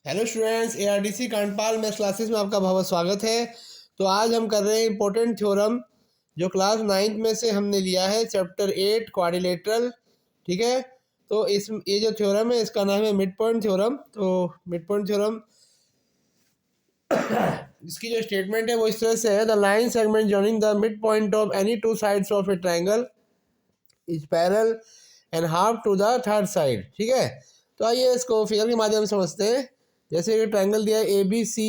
Hello students, ARDC Kandpal maths classes में आपका बहुत स्वागत है। तो आज हम कर रहे हैं इंपॉर्टेंट थ्योरम जो क्लास 9th में से हमने लिया है, चैप्टर 8 क्वाड्रिलेटरल। ठीक है, तो ये जो थ्योरम है इसका नाम है मिड पॉइंट थ्योरम। तो मिड पॉइंट थ्योरम इसकी जो स्टेटमेंट है वो इस तरह से है: the line segment joining the mid point of any two sides of a triangle is parallel and half to the third side. ठीक है, तो आइए इसको फिगर के माध्यम से समझते हैं। जैसे ये ट्रायंगल दिया है ABC,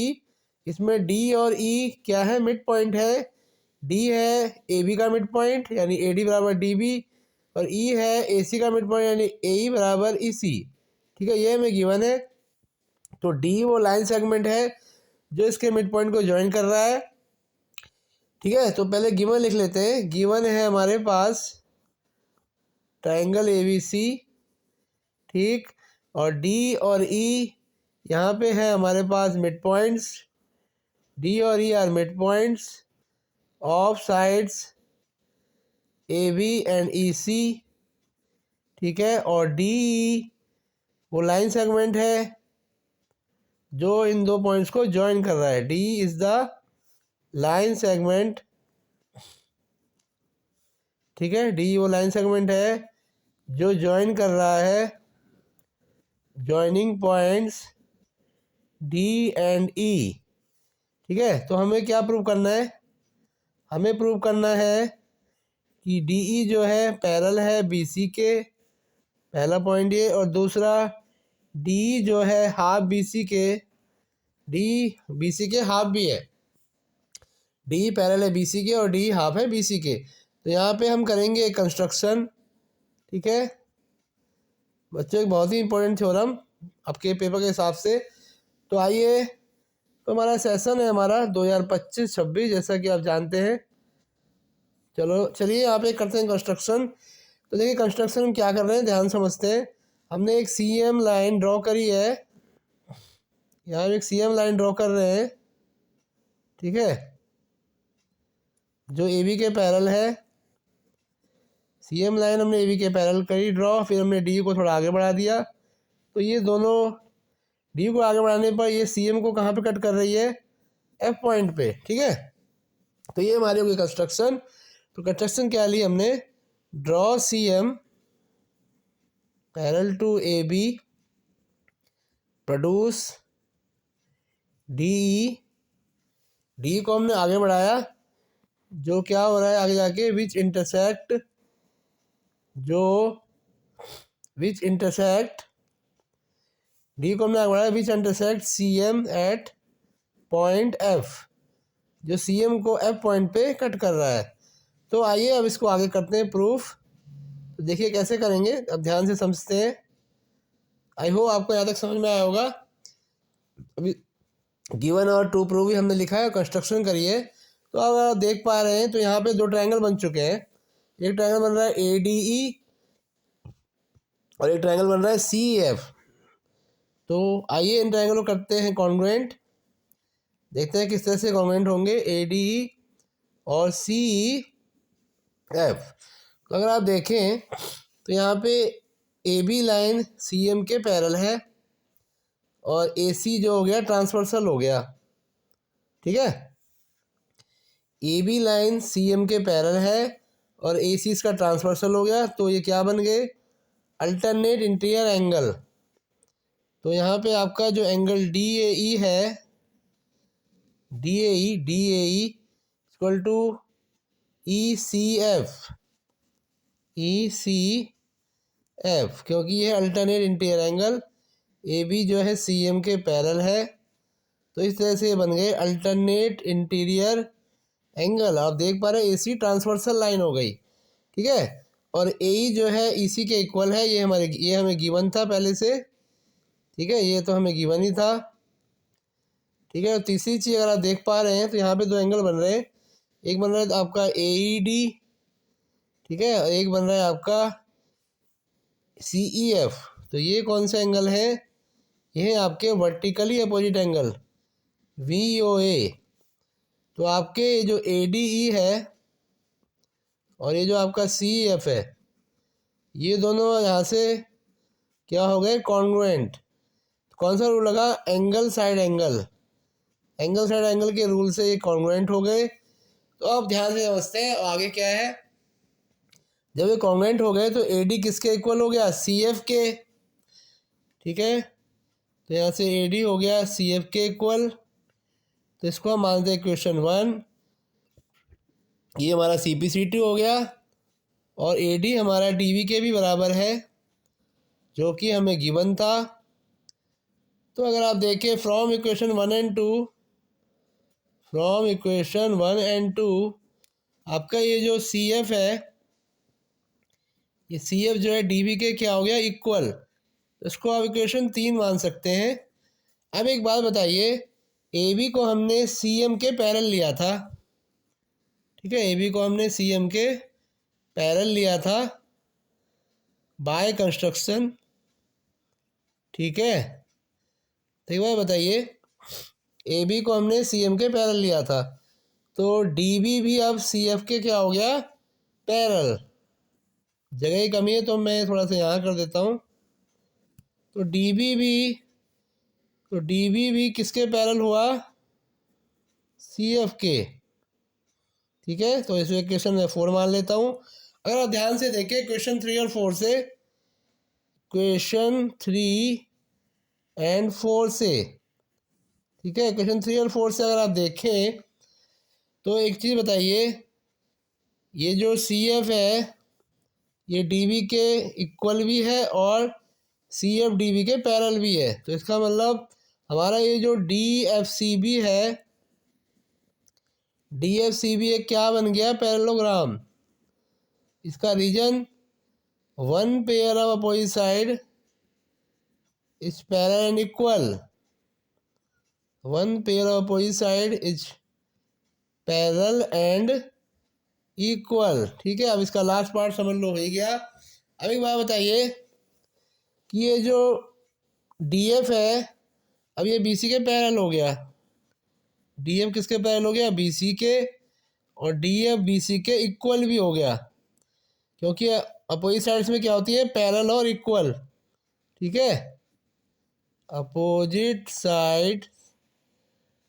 इसमें D और E क्या है, मिड पॉइंट है। D है AB का मिड पॉइंट यानी AD बराबर DB, और E है AC का मिड पॉइंट यानी AE बराबर EC। ठीक है, ये हमें गिवन है। तो D वो लाइन सेगमेंट है जो इसके मिड पॉइंट को ज्वाइन कर रहा है। ठीक है, तो पहले गिवन लिख लेते हैं। गिवन है हमारे पास ट्रायंगल ABC, ठीक, और D और E यहाँ पे है हमारे पास मिड पॉइंट्स। D और E are mid points of sides AB and EC। ठीक है, और DE वो लाइन सेगमेंट है जो इन दो पॉइंट्स को ज्वाइन कर रहा है। D is the line segment. ठीक है, D वो लाइन सेगमेंट है जो ज्वाइन कर रहा है joining points D and E। ठीक है, तो हमें क्या प्रूव करना है? हमें प्रूव करना है कि DE जो है पैरेलल है BC के, पहला पॉइंट ये, और दूसरा DE जो है हाफ BC के, D BC के हाफ भी है। DE पैरेलल है BC के और DE हाफ है BC के। तो यहाँ पे हम करेंगे कंस्ट्रक्शन। ठीक है बच्चों, एक बहुत ही इंपॉर्टेंट थ्योरम आपके पेपर के हिसाब से। तो आइए, तो हमारा सेशन है हमारा 2025-26, जैसा कि आप जानते हैं। चलिए यहाँ पे करते हैं कंस्ट्रक्शन। तो देखिए कंस्ट्रक्शन हम क्या कर रहे हैं, ध्यान समझते हैं। हमने एक CM लाइन ड्रॉ करी है, यहाँ हम एक CM लाइन ड्रॉ कर रहे हैं। ठीक है, जो AB के पैरेलल है। CM लाइन हमने AB के पैरेलल करी ड्रॉ, फिर हमने D को थोड़ा आगे बढ़ा दिया। तो ये दोनों D को आगे बढ़ाने पर ये CM को कहाँ पे कट कर रही है, F पॉइंट पे। ठीक है, तो ये हमारी होगी कंस्ट्रक्शन। तो कंस्ट्रक्शन क्या ली हमने, draw CM parallel to AB, produce DE। D को हमने आगे बढ़ाया, जो क्या हो रहा है आगे जाके, विच इंटरसेक्ट D को हमने आगे बढ़ाया which intersect CM at point F, जो CM को F पॉइंट पे कट कर रहा है। तो आइए अब इसको आगे करते हैं प्रूफ। तो देखिए कैसे करेंगे, अब ध्यान से समझते हैं। आई होप आपको यहाँ तक समझ में आया होगा। अभी गिवन और टू प्रूव भी हमने लिखा है, कंस्ट्रक्शन करिए। तो अब आप देख पा रहे हैं, तो यहाँ पे दो ट्रायंगल बन चुके हैं। एक ट्रायंगल बन रहा है ADE और एक ट्रायंगल बन रहा है CEF। तो आइए इन ट्रायंगल को करते हैं कॉन्ग्रुएंट, देखते हैं किस तरह से कॉन्ग्रुएंट होंगे ADE और CEF। तो अगर आप देखें तो यहाँ पे AB लाइन CM के पैरेलल है और AC जो हो गया ट्रांसवर्सल हो गया। ठीक है, AB लाइन CM के पैरेलल है और AC इसका ट्रांसवर्सल हो गया। तो ये क्या बन गए, अल्टरनेट इंटीरियर एंगल। तो यहाँ पे आपका जो एंगल DAE है, DAE इक्वल टू ECF, क्योंकि ये अल्टरनेट इंटीरियर एंगल, AB जो है CM के पैरेलल है। तो इस तरह से ये बन गए अल्टरनेट इंटीरियर एंगल। आप देख पा रहे हैं AC ट्रांसवर्सल लाइन हो गई। ठीक है, और AE जो है EC के इक्वल है। ये हमें गिवन था पहले से। ठीक है, ये तो हमें गिवन ही था। ठीक है, और तीसरी चीज़ अगर आप देख पा रहे हैं तो यहाँ पे दो एंगल बन रहे हैं। एक बन रहा है आपका AED, ठीक है, और एक बन रहा है आपका CEF। तो ये कौन सा एंगल है, ये है आपके वर्टिकली अपोजिट एंगल VOA। तो आपके जो ADE है और ये जो आपका CEF है, ये दोनों यहाँ से क्या हो गए, कॉन्ग्रुएंट। कौन सा रूल लगा, angle side angle, angle side angle के रूल से ये कॉन्ग्रुएंट हो गए। तो अब ध्यान से समझते हैं आगे क्या है। जब ये कॉन्ग्रुएंट हो गए तो ए डी किसके इक्वल हो गया, सी एफ के, ठीक है। तो यहाँ से ए डी हो गया सी एफ के इक्वल, तो इसको हम मानते हैं क्वेश्चन 1। ये हमारा सी पी सी टी हो गया और ए डी हमारा डी वी के भी बराबर है जो कि हमें गिवन था। तो अगर आप देखें from equation 1 and 2, from equation 1 and 2 आपका ये जो सी एफ है, ये सी एफ जो है डी वी के क्या हो गया, इक्वल। इसको आप इक्वेशन 3 मान सकते हैं। अब एक बात बताइए, ए बी को हमने सी एम के पैरेलल लिया था, ठीक है। ए बी को हमने सी एम के पैरेलल लिया था बाय कंस्ट्रक्शन, ठीक है। तो एक बात बताइए, ए बी को हमने सी एम के पैरेलल लिया था, तो डी बी भी अब सी एफ के क्या हो गया, पैरेलल। जगह की कमी है तो मैं थोड़ा सा यहाँ कर देता हूँ। तो डी बी भी किसके पैरेलल हुआ, सी एफ के, ठीक है। तो इस क्वेश्चन में 4 मान लेता हूँ। अगर आप ध्यान से देखें क्वेश्चन 3 और 4 से, क्वेश्चन 3 एंड 4 से, ठीक है, क्वेश्चन 3 और 4 से अगर आप देखें तो एक चीज़ बताइए, ये जो सी एफ है ये डी बी के इक्वल भी है और सी एफ डी बी के पैरेलल भी है। तो इसका मतलब हमारा ये जो डी एफ सी बी है, डी एफ सी बी एक क्या बन गया, पैरेललोग्राम। इसका reason, one pair of opposite side is parallel and equal, one pair of opposite side is parallel and equal, ठीक है। अब इसका लास्ट पार्ट समझ लो, हो ही गया। अब एक बात बताइए कि ये जो डी एफ है, अब ये बी सी के पैरेलल हो गया, डी एफ किसके पैरेलल हो गया, बी सी के, और डी एफ बी सी के इक्वल भी हो गया, क्योंकि अपोजिट साइड्स में क्या होती है, पैरेलल और इक्वल, ठीक है। Opposite side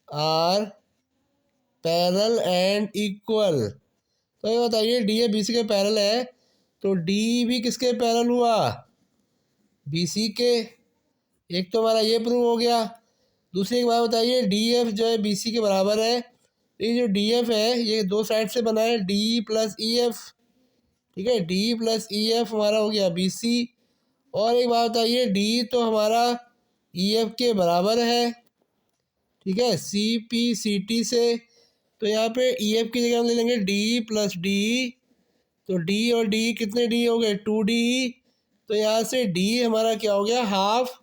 are parallel and equal. तो ये बताइए डी ए बी सी के पैरेलल है, तो डी भी किसके पैरेलल हुआ, बी सी के। एक तो हमारा ये प्रूव हो गया। दूसरी एक बात बताइए, डी एफ जो है बी सी के बराबर है, तो ये जो डी एफ है ये दो साइड से बना है, डी प्लस ई एफ, ठीक है। डी प्लस ई एफ हमारा हो गया बी सी। और एक बात बताइए, डी तो हमारा ई एफ के बराबर है, ठीक है, सी पी सी टी से। तो यहाँ पे ई एफ की जगह हम ले लेंगे डी प्लस डी, तो डी और डी कितने डी हो गए, 2D। तो यहाँ से डी हमारा क्या हो गया, हाफ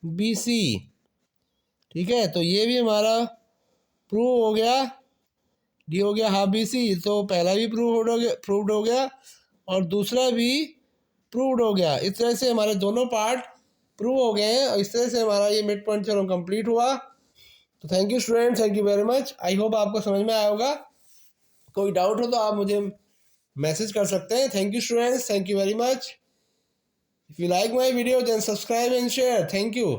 बी सी, ठीक है। तो ये भी हमारा प्रूव हो गया, डी हो गया हाफ बी सी। तो पहला भी प्रूव्ड हो गया और दूसरा भी प्रूव्ड हो गया। इस तरह से हमारे दोनों पार्ट प्रूव हो गए हैं और इस तरह से हमारा ये मिड पॉइंट थ्योरम कंप्लीट हुआ। तो thank you students, thank you very much. I hope आपको समझ में आया होगा। कोई डाउट हो तो आप मुझे मैसेज कर सकते हैं। Thank you students, thank you very much. If you like my video then subscribe and share. Thank you.